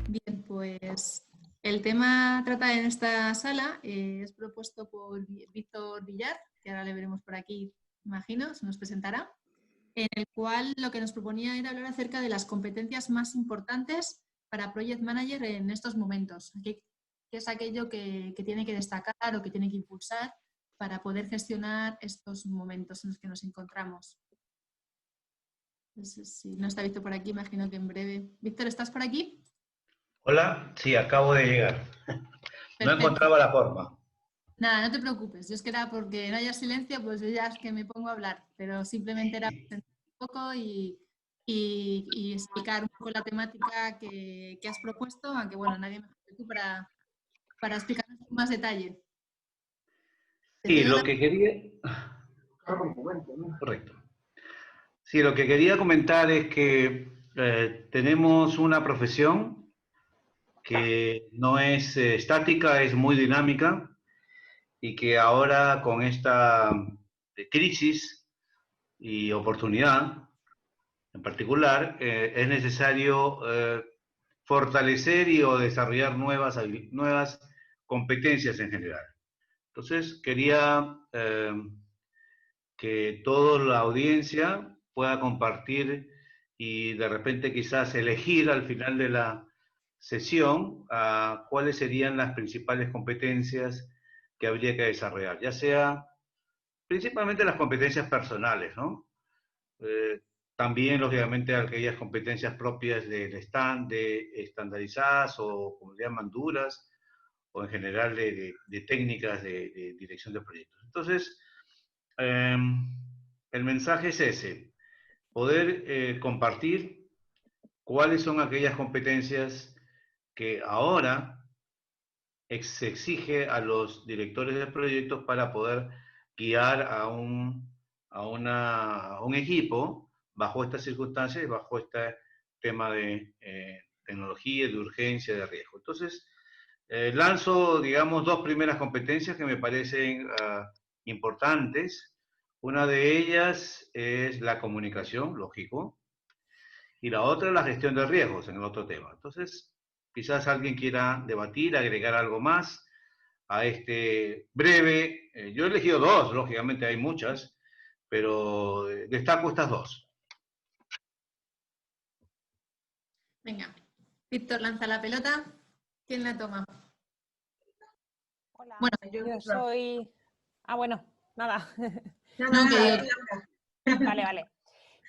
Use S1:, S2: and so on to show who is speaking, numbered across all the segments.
S1: Bien, pues el tema tratado en esta sala es propuesto por Víctor Villar, que ahora le veremos por aquí, imagino, se nos presentará, en el cual lo que nos proponía era hablar acerca de las competencias más importantes para Project Manager en estos momentos. ¿Qué es aquello que tiene que destacar o que tiene que impulsar para poder gestionar estos momentos en los que nos encontramos? Entonces, si no está Víctor por aquí, imagino que en breve. Víctor, ¿estás por aquí?
S2: Hola, sí, acabo de llegar. No
S1: Perfecto.
S2: encontraba la forma.
S1: Nada, no te preocupes. Yo es que era porque no haya silencio, pues yo ya es que me pongo a hablar, pero simplemente era presentar un poco y explicar un poco la temática que has propuesto, aunque bueno, nadie mejor que tú para explicarnos con más detalle.
S2: Sí, lo que quería... Correcto. Sí, lo que quería comentar es que tenemos una profesión que no es estática, es muy dinámica y que ahora con esta crisis y oportunidad en particular, es necesario fortalecer y o desarrollar nuevas competencias en general. Entonces, quería que toda la audiencia pueda compartir y de repente quizás elegir al final de la sesión cuáles serían las principales competencias que habría que desarrollar, ya sea principalmente las competencias personales, ¿no? También, lógicamente, aquellas competencias propias de estandarizadas o, como se llaman, duras, o en general de técnicas de dirección de proyectos. Entonces, el mensaje es ese, poder compartir cuáles son aquellas competencias que ahora se exige a los directores de proyectos para poder guiar a un equipo bajo estas circunstancias y bajo este tema de tecnología, de urgencia, de riesgo. Entonces, lanzo, digamos, dos primeras competencias que me parecen importantes. Una de ellas es la comunicación, lógico, y la otra es la gestión de riesgos en el otro tema. Entonces, quizás alguien quiera debatir, agregar algo más a este breve. Yo he elegido dos, lógicamente hay muchas, pero destaco estas dos.
S1: Venga, Víctor lanza la pelota. ¿Quién la toma?
S3: Hola,
S1: bueno,
S3: yo soy... bueno, nada.
S1: No, que...
S3: Vale.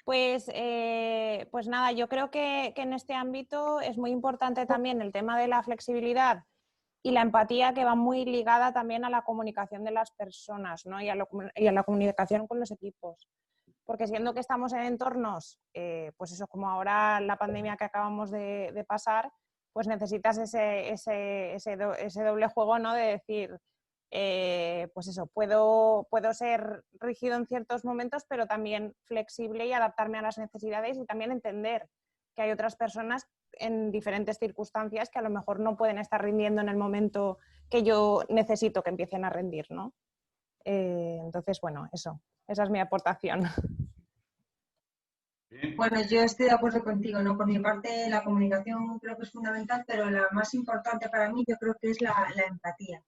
S3: Pues nada, yo creo que en este ámbito es muy importante también el tema de la flexibilidad y la empatía, que va muy ligada también a la comunicación de las personas, ¿no? y a la comunicación con los equipos. Porque siendo que estamos en entornos, pues eso, como ahora la pandemia que acabamos de pasar, pues necesitas ese doble juego, ¿no? De decir, pues eso, puedo ser rígido en ciertos momentos, pero también flexible y adaptarme a las necesidades y también entender que hay otras personas en diferentes circunstancias que a lo mejor no pueden estar rindiendo en el momento que yo necesito que empiecen a rendir, ¿no? Entonces, bueno, esa es mi aportación.
S4: Bueno, yo estoy de acuerdo contigo, ¿no? Por mi parte, la comunicación creo que es fundamental, pero la más importante para mí yo creo que es la empatía.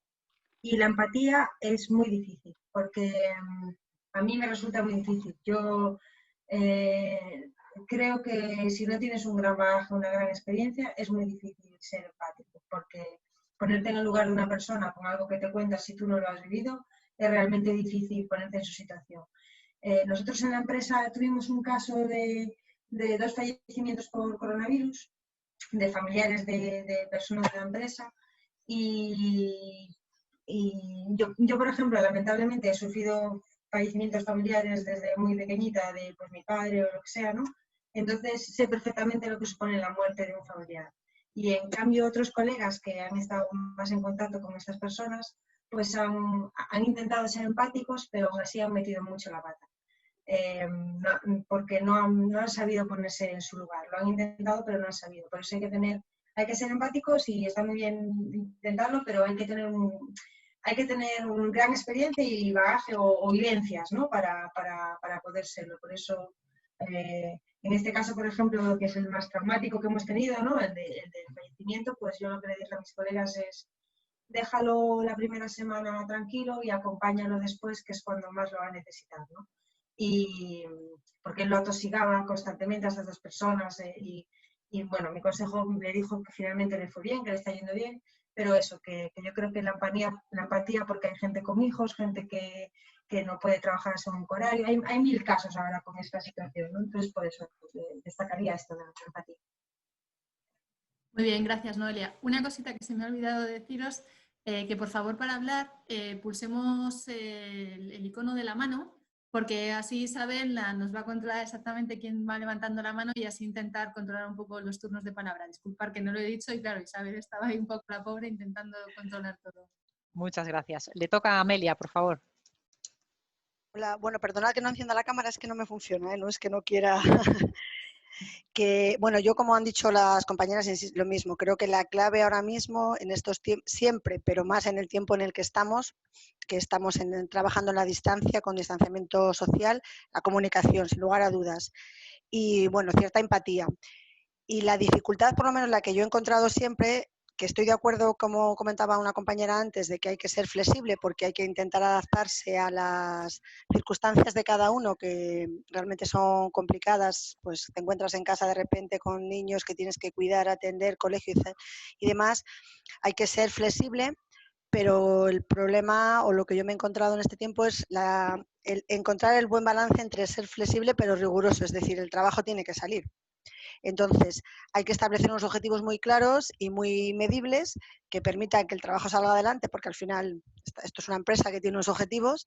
S4: Y la empatía es muy difícil, porque a mí me resulta muy difícil. Yo creo que si no tienes un gran bagaje, una gran experiencia, es muy difícil ser empático, porque ponerte en el lugar de una persona con algo que te cuentas si tú no lo has vivido, es realmente difícil ponerte en su situación. Nosotros en la empresa tuvimos un caso de 2 fallecimientos por coronavirus, de familiares de personas de la empresa, y yo, por ejemplo, lamentablemente he sufrido fallecimientos familiares desde muy pequeñita, de pues, mi padre o lo que sea, ¿no? Entonces sé perfectamente lo que supone la muerte de un familiar. Y en cambio otros colegas que han estado más en contacto con estas personas, pues han intentado ser empáticos, pero aún así han metido mucho la pata. Porque no han sabido ponerse en su lugar. Lo han intentado, pero no han sabido. Por eso hay que ser empáticos y está muy bien intentarlo, pero hay que tener una gran experiencia y bagaje o vivencias, ¿no? para poder serlo. Por eso, en este caso, por ejemplo, que es el más traumático que hemos tenido, ¿no? el del fallecimiento, pues yo lo que le dije a mis colegas es: déjalo la primera semana tranquilo y acompáñalo después, que es cuando más lo va a necesitar, ¿no? Y porque él lo atosigaba constantemente a estas dos personas, y bueno, mi consejo le dijo que finalmente le fue bien, que le está yendo bien, pero eso, que yo creo que la empatía, porque hay gente con hijos, gente que no puede trabajar según horario, hay 1000 casos ahora con esta situación, ¿no? Entonces, por eso destacaría esto de la empatía.
S1: Muy bien, gracias, Noelia. Una cosita que se me ha olvidado de deciros, que por favor para hablar pulsemos el icono de la mano, porque así Isabel nos va a controlar exactamente quién va levantando la mano y así intentar controlar un poco los turnos de palabra. Disculpar que no lo he dicho y claro, Isabel estaba ahí un poco la pobre intentando controlar todo.
S5: Muchas gracias. Le toca a Amelia, por favor.
S6: Hola, bueno, perdonad que no encienda la cámara, es que no me funciona, no es que no quiera. Que, bueno, yo como han dicho las compañeras, lo mismo, creo que la clave ahora mismo, en estos tiempos, siempre, pero más en el tiempo en el que estamos trabajando en la distancia, con distanciamiento social, la comunicación, sin lugar a dudas, y bueno, cierta empatía. Y la dificultad, por lo menos la que yo he encontrado siempre, que estoy de acuerdo, como comentaba una compañera antes, de que hay que ser flexible porque hay que intentar adaptarse a las circunstancias de cada uno, que realmente son complicadas, pues te encuentras en casa de repente con niños que tienes que cuidar, atender, colegio y demás. Hay que ser flexible, pero el problema, o lo que yo me he encontrado en este tiempo, es el encontrar el buen balance entre ser flexible pero riguroso, es decir, el trabajo tiene que salir. Entonces, hay que establecer unos objetivos muy claros y muy medibles que permitan que el trabajo salga adelante, porque al final esto es una empresa que tiene unos objetivos,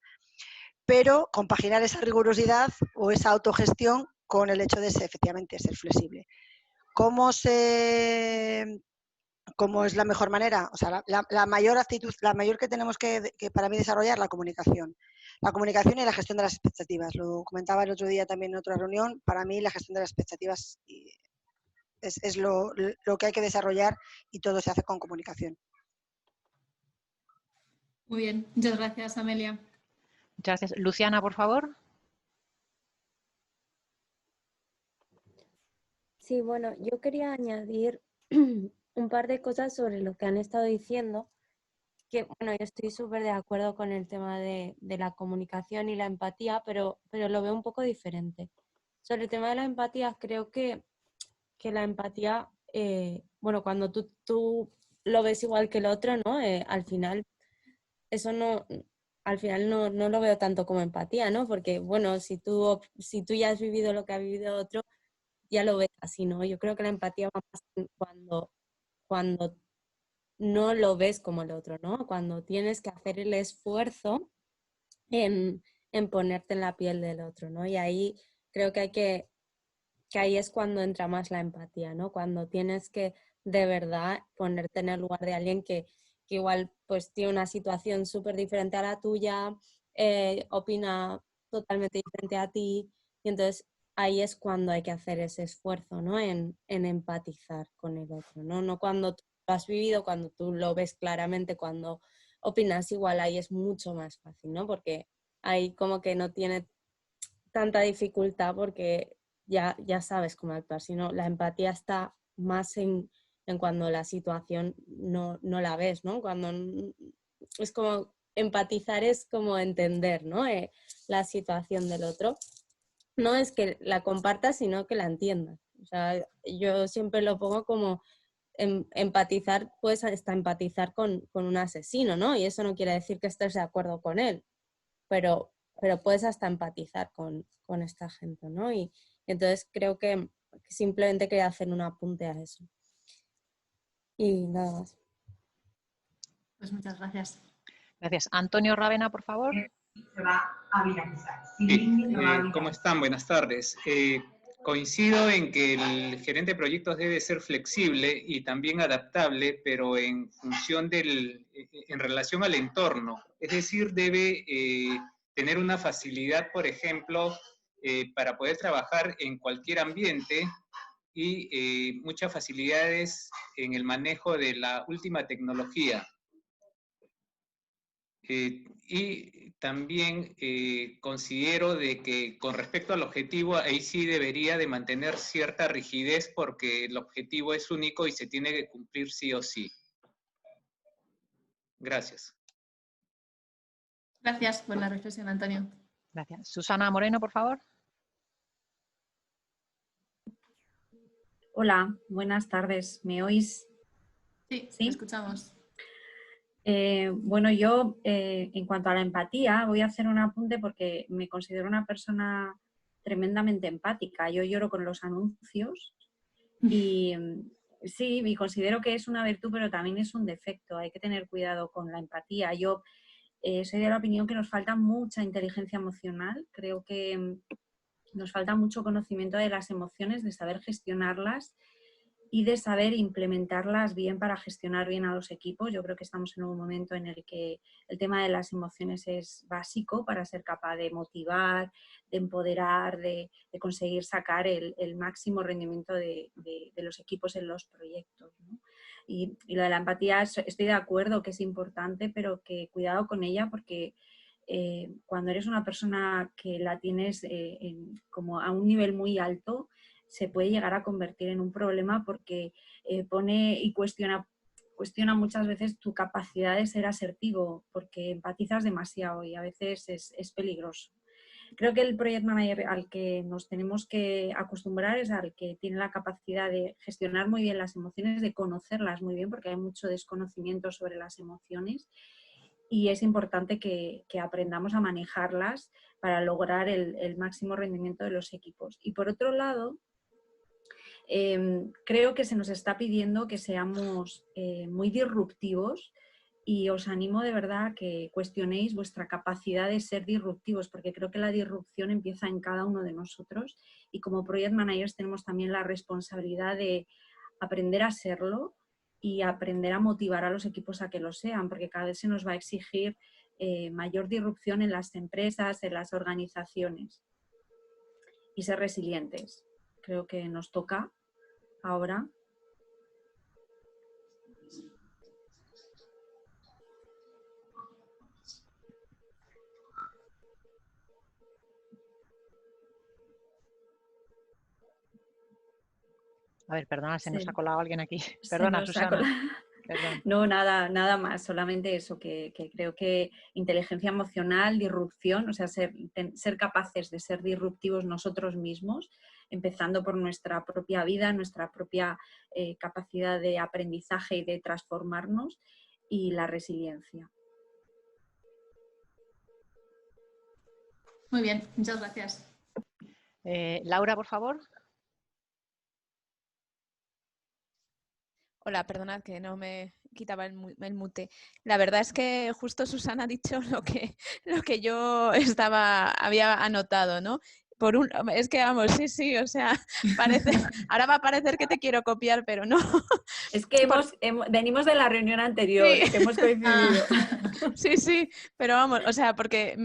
S6: pero compaginar esa rigurosidad o esa autogestión con el hecho de efectivamente ser flexible. ¿Cómo es la mejor manera? O sea, la mayor actitud, la mayor que tenemos que para mí desarrollar, la comunicación. La comunicación y la gestión de las expectativas. Lo comentaba el otro día también en otra reunión. Para mí la gestión de las expectativas es lo que hay que desarrollar, y todo se hace con comunicación.
S1: Muy bien, muchas gracias, Amelia.
S5: Muchas gracias. Luciana, por favor.
S7: Sí, bueno, yo quería añadir un par de cosas sobre lo que han estado diciendo, que bueno, yo estoy súper de acuerdo con el tema de la comunicación y la empatía, pero lo veo un poco diferente. Sobre el tema de la empatía, creo que la empatía, bueno, cuando tú lo ves igual que el otro, ¿no? Al final, eso no, al final no lo veo tanto como empatía, ¿no? Porque, bueno, si tú ya has vivido lo que ha vivido otro, ya lo ves así, ¿no? Yo creo que la empatía va más cuando no lo ves como el otro, ¿no? Cuando tienes que hacer el esfuerzo en ponerte en la piel del otro, ¿no? Y ahí creo que ahí es cuando entra más la empatía, ¿no? Cuando tienes que de verdad ponerte en el lugar de alguien que igual pues tiene una situación súper diferente a la tuya, opina totalmente diferente a ti, y entonces ahí es cuando hay que hacer ese esfuerzo, ¿no? En empatizar con el otro, ¿no? No cuando tú lo has vivido, cuando tú lo ves claramente, cuando opinas igual, ahí es mucho más fácil, ¿no? Porque ahí como que no tiene tanta dificultad porque ya sabes cómo actuar, sino la empatía está más en cuando la situación no la ves, ¿no? Cuando es como empatizar, es como entender, ¿no? La situación del otro. No es que la compartas, sino que la entiendas. O sea, yo siempre lo pongo como empatizar, pues hasta empatizar con un asesino, ¿no? Y eso no quiere decir que estés de acuerdo con él, pero puedes hasta empatizar con esta gente, ¿no? Y entonces creo que simplemente quería hacer un apunte a eso. Y nada más.
S1: Pues muchas gracias.
S5: Gracias. Antonio Rávena, por favor.
S8: Se va a viralizar. Sí, ¿cómo están? Buenas tardes. coincido en que el gerente de proyectos debe ser flexible y también adaptable, pero en función en relación al entorno. Es decir, debe tener una facilidad, por ejemplo, para poder trabajar en cualquier ambiente y muchas facilidades en el manejo de la última tecnología. Y también considero de que con respecto al objetivo, ahí sí debería de mantener cierta rigidez porque el objetivo es único y se tiene que cumplir sí o sí. Gracias.
S1: Gracias por la reflexión, Antonio.
S5: Gracias. Susana Moreno, por favor.
S9: Hola, buenas tardes. ¿Me oís?
S1: Sí, te escuchamos.
S9: Bueno, yo en cuanto a la empatía voy a hacer un apunte porque me considero una persona tremendamente empática. Yo lloro con los anuncios y sí, y considero que es una virtud, pero también es un defecto. Hay que tener cuidado con la empatía. Yo soy de la opinión que nos falta mucha inteligencia emocional. Creo que nos falta mucho conocimiento de las emociones, de saber gestionarlas y de saber implementarlas bien para gestionar bien a los equipos. Yo creo que estamos en un momento en el que el tema de las emociones es básico para ser capaz de motivar, de empoderar, de conseguir sacar el máximo rendimiento de los equipos en los proyectos, ¿no? Y lo de la empatía, estoy de acuerdo que es importante, pero que cuidado con ella porque cuando eres una persona que la tienes como a un nivel muy alto, se puede llegar a convertir en un problema porque pone y cuestiona muchas veces tu capacidad de ser asertivo porque empatizas demasiado y a veces es peligroso. Creo que el project manager al que nos tenemos que acostumbrar es al que tiene la capacidad de gestionar muy bien las emociones, de conocerlas muy bien porque hay mucho desconocimiento sobre las emociones y es importante que aprendamos a manejarlas para lograr el máximo rendimiento de los equipos. Y por otro lado, creo que se nos está pidiendo que seamos muy disruptivos y os animo de verdad a que cuestionéis vuestra capacidad de ser disruptivos porque creo que la disrupción empieza en cada uno de nosotros y como project managers tenemos también la responsabilidad de aprender a serlo y aprender a motivar a los equipos a que lo sean porque cada vez se nos va a exigir mayor disrupción en las empresas, en las organizaciones y ser resilientes. Creo que nos toca ahora.
S5: A ver, perdona, se nos
S9: Sí.
S5: ha colado alguien aquí. Perdona, Susana. Perdón.
S9: No, nada más, solamente eso, que creo que inteligencia emocional, disrupción, o sea, ser capaces de ser disruptivos nosotros mismos, empezando por nuestra propia vida, nuestra propia capacidad de aprendizaje y de transformarnos y la resiliencia.
S1: Muy bien, muchas gracias.
S5: Laura, por favor.
S10: Hola, perdonad que no me quitaba el mute. La verdad es que justo Susana ha dicho lo que yo había anotado, ¿no? Es que vamos, sí, o sea, ahora va a parecer que te quiero copiar, pero no.
S9: Es que venimos de la reunión anterior,
S10: sí.
S9: que hemos coincidido.
S10: Sí, pero vamos, o sea, porque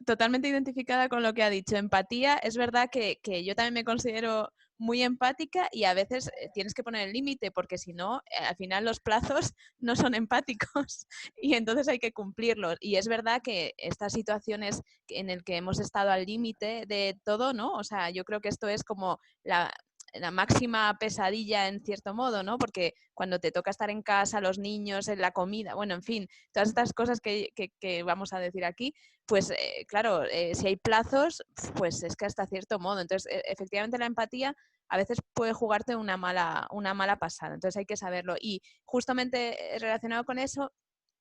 S10: totalmente identificada con lo que ha dicho. Empatía, es verdad que yo también me considero muy empática y a veces tienes que poner el límite porque si no, al final los plazos no son empáticos y entonces hay que cumplirlos. Y es verdad que estas situaciones en las que hemos estado al límite de todo, ¿no? O sea, yo creo que esto es como la máxima pesadilla en cierto modo, ¿no? Porque cuando te toca estar en casa, los niños, en la comida, bueno, en fin, todas estas cosas que vamos a decir aquí, pues claro, si hay plazos, pues es que hasta cierto modo. Entonces, efectivamente la empatía a veces puede jugarte una mala pasada, entonces hay que saberlo. Y justamente relacionado con eso,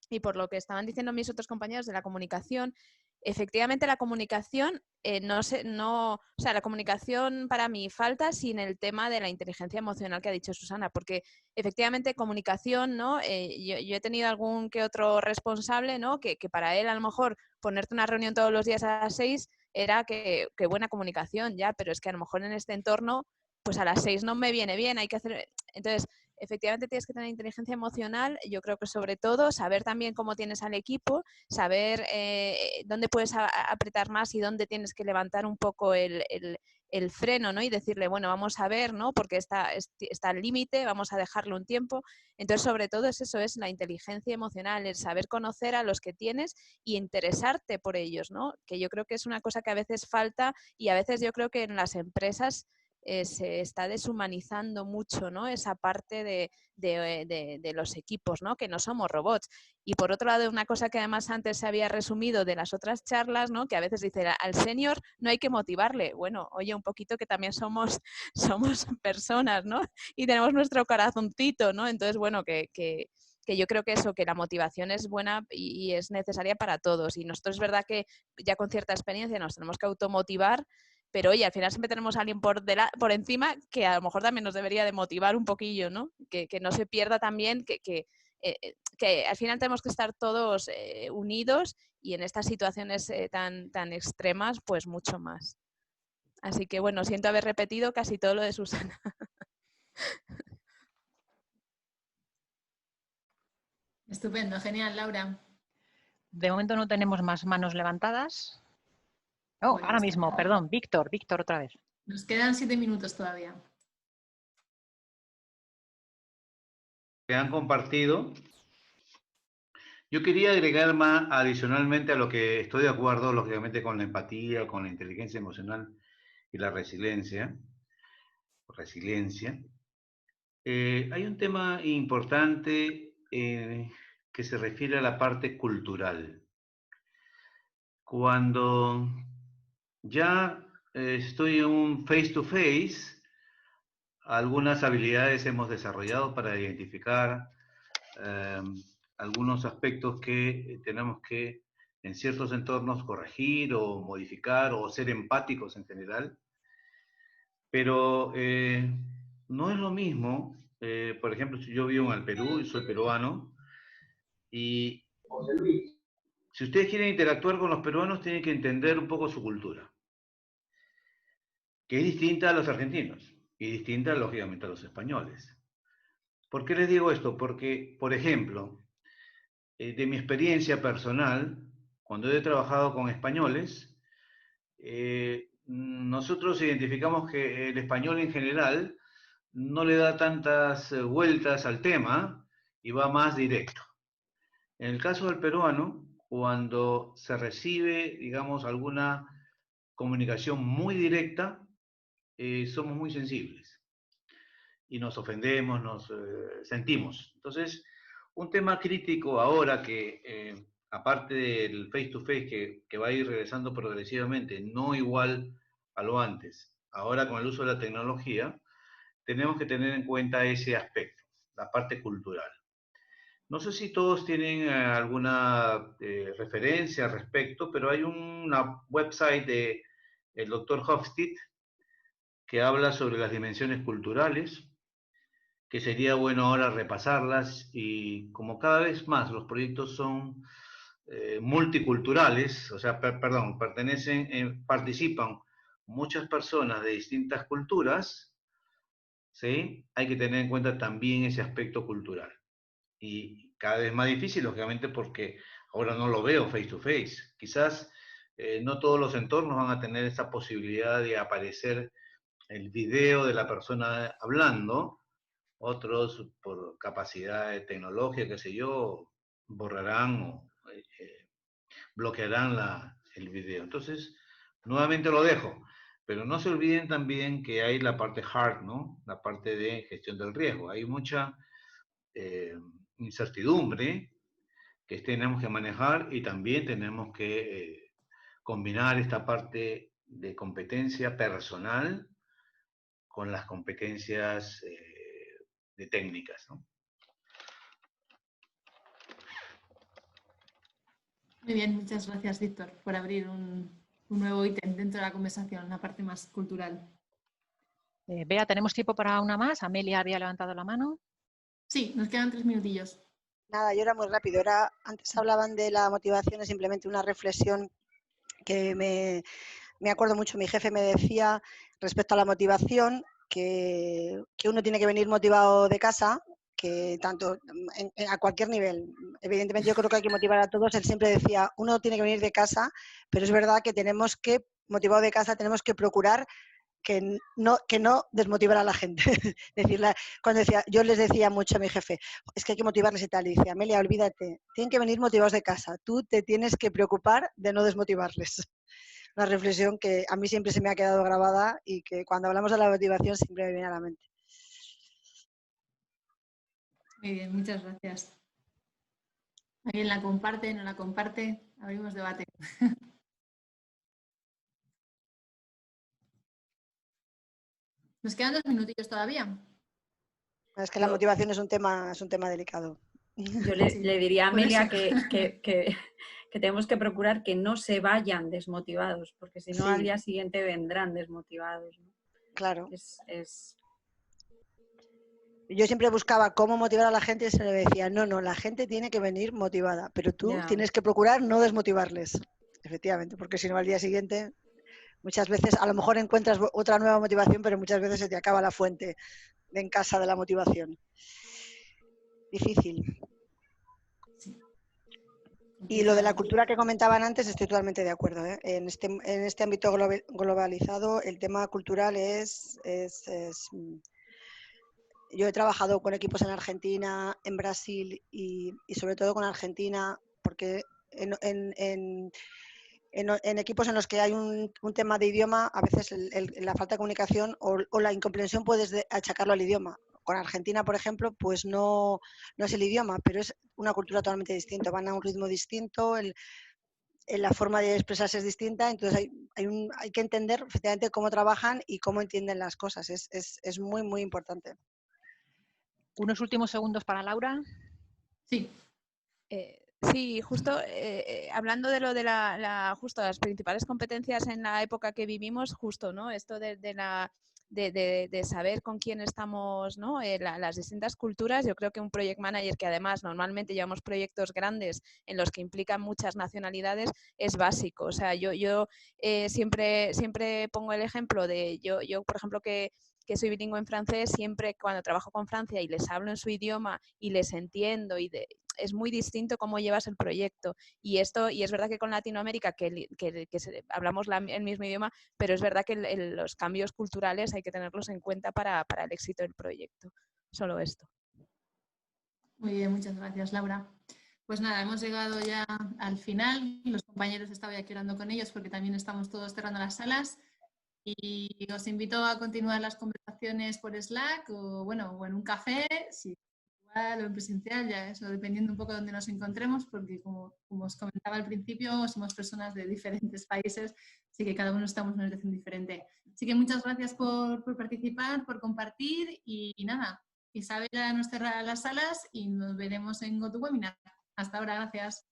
S10: y por lo que estaban diciendo mis otros compañeros de la comunicación, efectivamente la comunicación, o sea, la comunicación para mí falta sin el tema de la inteligencia emocional que ha dicho Susana, porque efectivamente comunicación, ¿no? Yo he tenido algún que otro responsable, ¿no? Que para él a lo mejor ponerte una reunión todos los días a las 6 era que buena comunicación ya, pero es que a lo mejor en este entorno, pues a las 6 no me viene bien, hay que hacer... Entonces, efectivamente tienes que tener inteligencia emocional, yo creo que sobre todo saber también cómo tienes al equipo, saber dónde puedes apretar más y dónde tienes que levantar un poco el freno, ¿no? Y decirle, bueno, vamos a ver, ¿no? Porque está al límite, vamos a dejarlo un tiempo. Entonces, sobre todo eso, es la inteligencia emocional, el saber conocer a los que tienes y interesarte por ellos, ¿no? Que yo creo que es una cosa que a veces falta y a veces yo creo que en las empresas se está deshumanizando mucho, ¿no? Esa parte de los equipos, ¿no? Que no somos robots. Y por otro lado, una cosa que además antes se había resumido de las otras charlas, ¿no? Que a veces dice, al senior no hay que motivarle. Bueno, oye, un poquito que también somos personas, ¿no? Y tenemos nuestro corazoncito, ¿no? Entonces, bueno, que yo creo que eso, que la motivación es buena y es necesaria para todos. Y nosotros es verdad que ya con cierta experiencia nos tenemos que automotivar, pero oye, al final siempre tenemos a alguien por encima que a lo mejor también nos debería de motivar un poquillo, ¿no? Que no se pierda también, que al final tenemos que estar todos unidos y en estas situaciones tan extremas, pues mucho más. Así que bueno, siento haber repetido casi todo lo de Susana.
S1: Estupendo, genial, Laura.
S5: De momento no tenemos más manos levantadas. Oh,
S1: Pues
S5: ahora mismo, perdón, Víctor otra vez.
S1: Nos quedan 7 minutos todavía.
S2: Que han compartido. Yo quería agregar más adicionalmente a lo que estoy de acuerdo, lógicamente, con la empatía, con la inteligencia emocional y la resiliencia. Hay un tema importante que se refiere a la parte cultural. Cuando ya estoy en un face-to-face, algunas habilidades hemos desarrollado para identificar algunos aspectos que tenemos que en ciertos entornos corregir o modificar o ser empáticos en general. Pero no es lo mismo, por ejemplo, si yo vivo en el Perú y soy peruano, y si ustedes quieren interactuar con los peruanos, tienen que entender un poco su cultura, que es distinta a los argentinos y distinta, lógicamente, a los españoles. ¿Por qué les digo esto? Porque, por ejemplo, de mi experiencia personal, cuando he trabajado con españoles, nosotros identificamos que el español en general no le da tantas vueltas al tema y va más directo. En el caso del peruano, cuando se recibe, digamos, alguna comunicación muy directa, somos muy sensibles y nos ofendemos, nos sentimos. Entonces, un tema crítico ahora que, aparte del face-to-face que va a ir regresando progresivamente, no igual a lo antes, ahora con el uso de la tecnología, tenemos que tener en cuenta ese aspecto, la parte cultural. No sé si todos tienen alguna referencia al respecto, pero hay una website del Dr. Hofstede que habla sobre las dimensiones culturales, que sería bueno ahora repasarlas, y como cada vez más los proyectos son multiculturales, o sea, participan muchas personas de distintas culturas, ¿sí? Hay que tener en cuenta también ese aspecto cultural. Y cada vez más difícil, lógicamente, porque ahora no lo veo face to face. Quizás no todos los entornos van a tener esa posibilidad de aparecer el video de la persona hablando. Otros, por capacidad tecnológica, qué sé yo, borrarán o bloquearán el video. Entonces, nuevamente lo dejo. Pero no se olviden también que hay la parte hard, ¿no? La parte de gestión del riesgo. Hay mucha incertidumbre que tenemos que manejar y también tenemos que combinar esta parte de competencia personal con las competencias de técnicas, ¿no?
S1: Muy bien, muchas gracias, Víctor, por abrir un nuevo ítem dentro de la conversación, una parte más cultural.
S5: Bea, ¿tenemos tiempo para una más? Amelia había levantado la mano.
S1: Sí, nos quedan 3 minutillos.
S6: Nada, yo era muy rápido. Antes hablaban de la motivación, es simplemente una reflexión que me acuerdo mucho, mi jefe me decía respecto a la motivación que uno tiene que venir motivado de casa, que tanto a cualquier nivel. Evidentemente yo creo que hay que motivar a todos. Él siempre decía, uno tiene que venir de casa, pero es verdad que tenemos que, motivado de casa, tenemos que procurar que no desmotivar a la gente. Cuando decía, yo les decía mucho a mi jefe, es que hay que motivarles y tal, y decía, Amelia, olvídate, tienen que venir motivados de casa, tú te tienes que preocupar de no desmotivarles. Una reflexión que a mí siempre se me ha quedado grabada y que cuando hablamos de la motivación siempre me viene a la mente.
S1: Muy bien, muchas gracias. ¿Alguien la comparte? ¿No la comparte? Abrimos debate. Nos quedan 2 minutillos todavía.
S6: Es que la motivación es un tema delicado.
S9: Yo le diría a Amelia que tenemos que procurar que no se vayan desmotivados, porque si no al día siguiente vendrán desmotivados, ¿no?
S6: Claro. Yo siempre buscaba cómo motivar a la gente y se le decía, no, la gente tiene que venir motivada, pero tú tienes que procurar no desmotivarles. Efectivamente, porque si no al día siguiente, muchas veces a lo mejor encuentras otra nueva motivación, pero muchas veces se te acaba la fuente en casa de la motivación. Difícil. Y lo de la cultura que comentaban antes, estoy totalmente de acuerdo, ¿eh? En este ámbito globalizado, el tema cultural es yo he trabajado con equipos en Argentina, en Brasil y sobre todo con Argentina, porque en equipos en los que hay un tema de idioma, a veces la falta de comunicación o la incomprensión puedes achacarlo al idioma. Con Argentina, por ejemplo, pues no es el idioma, pero es una cultura totalmente distinta. Van a un ritmo distinto, la forma de expresarse es distinta, entonces hay que entender efectivamente cómo trabajan y cómo entienden las cosas. Es muy, muy importante.
S5: Unos últimos segundos para Laura.
S1: Sí.
S10: Sí, justo hablando de lo de justo las principales competencias en la época que vivimos, justo, ¿no? Esto de saber con quién estamos, ¿no? Las distintas culturas. Yo creo que un project manager, que además normalmente llevamos proyectos grandes en los que implican muchas nacionalidades, es básico. O sea, yo siempre pongo el ejemplo de yo por ejemplo, que soy bilingüe en francés, siempre cuando trabajo con Francia y les hablo en su idioma y les entiendo es muy distinto cómo llevas el proyecto. Y es verdad que con Latinoamérica hablamos el mismo idioma, pero es verdad que los cambios culturales hay que tenerlos en cuenta para el éxito del proyecto. Solo esto.
S1: Muy bien, muchas gracias, Laura. Pues nada, hemos llegado ya al final. Los compañeros estaba aquí orando con ellos porque también estamos todos cerrando las salas. Y os invito a continuar las conversaciones por Slack o en un café, si igual o en presencial, ya eso dependiendo un poco de donde nos encontremos, porque como os comentaba al principio, somos personas de diferentes países, así que cada uno estamos en una situación diferente. Así que muchas gracias por participar, por compartir y nada, Isabel nos cerrará las salas y nos veremos en GoToWebinar. Hasta ahora, gracias.